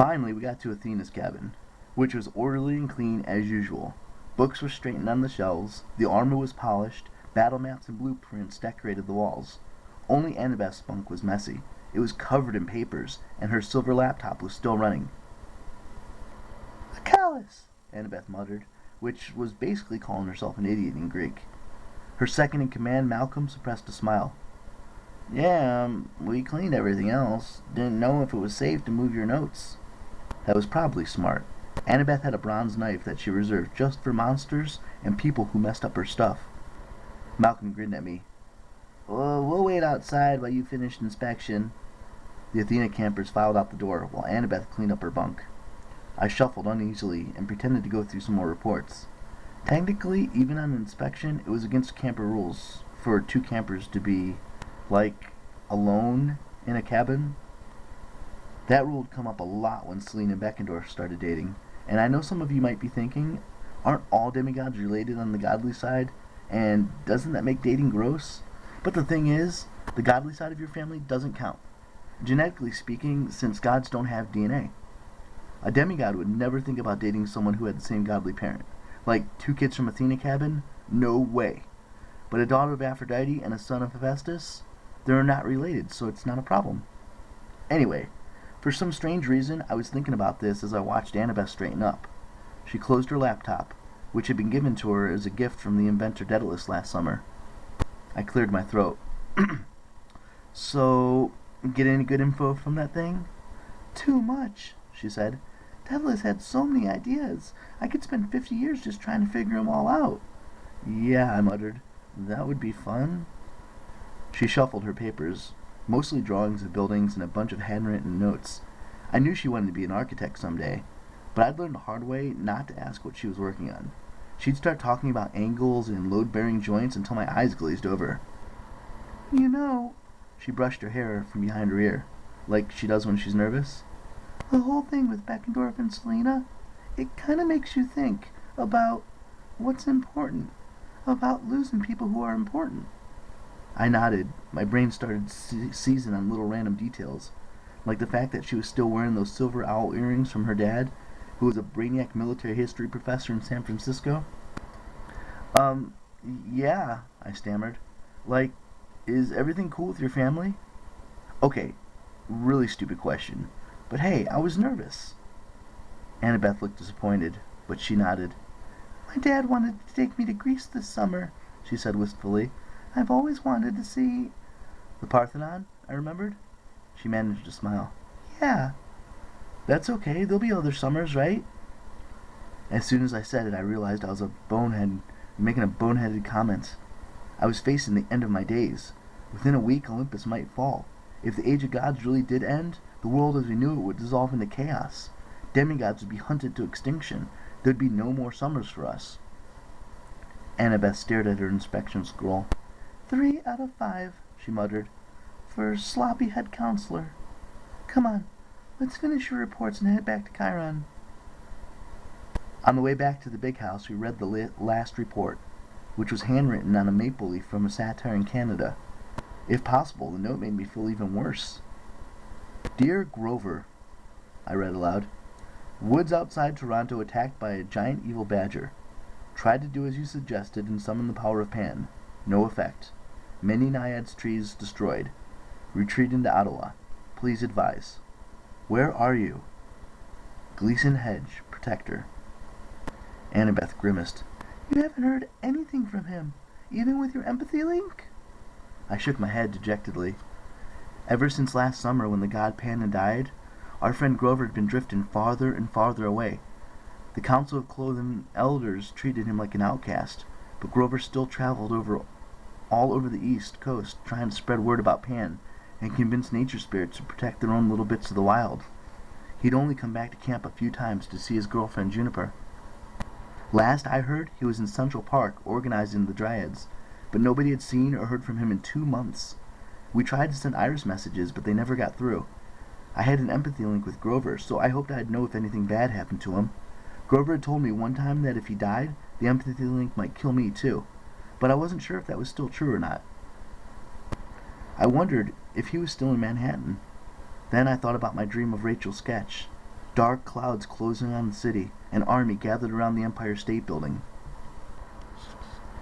Finally, we got to Athena's cabin, which was orderly and clean as usual. Books were straightened on the shelves, the armor was polished, battle maps and blueprints decorated the walls. Only Annabeth's bunk was messy. It was covered in papers, and her silver laptop was still running. "Acalis," Annabeth muttered, which was basically calling herself an idiot in Greek. Her second-in-command, Malcolm, suppressed a smile. "Yeah, we cleaned everything else. Didn't know if it was safe to move your notes." That was probably smart. Annabeth had a bronze knife that she reserved just for monsters and people who messed up her stuff. Malcolm grinned at me. We'll wait outside while you finish inspection." The Athena campers filed out the door while Annabeth cleaned up her bunk. I shuffled uneasily and pretended to go through some more reports. Technically, even on inspection, it was against camper rules for two campers to be, alone in a cabin. That rule had come up a lot when Selene and Beckendorf started dating, and I know some of you might be thinking, aren't all demigods related on the godly side, and doesn't that make dating gross? But the thing is, the godly side of your family doesn't count. Genetically speaking, since gods don't have DNA. A demigod would never think about dating someone who had the same godly parent. Like two kids from Athena cabin? No way. But a daughter of Aphrodite and a son of Hephaestus? They're not related, so it's not a problem. Anyway, for some strange reason, I was thinking about this as I watched Annabeth straighten up. She closed her laptop, which had been given to her as a gift from the inventor Daedalus last summer. I cleared my throat. "So, get any good info from that thing?" "Too much," she said. "Daedalus had so many ideas. I could spend 50 years just trying to figure them all out." "Yeah," I muttered. "That would be fun." She shuffled her papers, mostly drawings of buildings and a bunch of handwritten notes. I knew she wanted to be an architect someday, but I'd learned the hard way not to ask what she was working on. She'd start talking about angles and load-bearing joints until my eyes glazed over. "You know," she brushed her hair from behind her ear, like she does when she's nervous, "the whole thing with Beckendorf and Selena, it kind of makes you think about what's important, about losing people who are important." I nodded. My brain started seizing on little random details, like the fact that she was still wearing those silver owl earrings from her dad, who was a brainiac military history professor in San Francisco. Yeah, I stammered. Is everything cool with your family?" "Okay, really stupid question. But hey, I was nervous." Annabeth looked disappointed, but she nodded. "My dad wanted to take me to Greece this summer," she said wistfully. "I've always wanted to see—" "The Parthenon?" I remembered. She managed to smile. "Yeah." "That's okay. There'll be other summers, right?" As soon as I said it, I realized I was making a boneheaded comment. I was facing the end of my days. Within a week, Olympus might fall. If the Age of Gods really did end, the world as we knew it would dissolve into chaos. Demigods would be hunted to extinction. There'd be no more summers for us. Annabeth stared at her inspection scroll. 3 out of 5, she muttered, "for sloppy head counselor. Come on, let's finish your reports and head back to Chiron." On the way back to the big house, we read the last report, which was handwritten on a maple leaf from a satyr in Canada. If possible, the note made me feel even worse. "Dear Grover," I read aloud, "woods outside Toronto attacked by a giant evil badger. Tried to do as you suggested and summon the power of Pan. No effect. Many naiads trees destroyed. Retreat into Ottawa. Please advise. Where are you? Gleason Hedge, Protector." Annabeth grimaced. "You haven't heard anything from him, even with your empathy link?" I shook my head dejectedly. Ever since last summer when the god Pan had died, our friend Grover had been drifting farther and farther away. The Council of Clothing Elders treated him like an outcast, but Grover still traveled all over the East Coast trying to spread word about Pan and convince nature spirits to protect their own little bits of the wild. He'd only come back to camp a few times to see his girlfriend Juniper. Last I heard, he was in Central Park organizing the Dryads, but nobody had seen or heard from him in 2 months. We tried to send Iris messages, but they never got through. I had an empathy link with Grover, so I hoped I'd know if anything bad happened to him. Grover had told me one time that if he died, the empathy link might kill me too, but I wasn't sure if that was still true or not. I wondered if he was still in Manhattan. Then I thought about my dream of Rachel's sketch. Dark clouds closing on the city. An army gathered around the Empire State Building.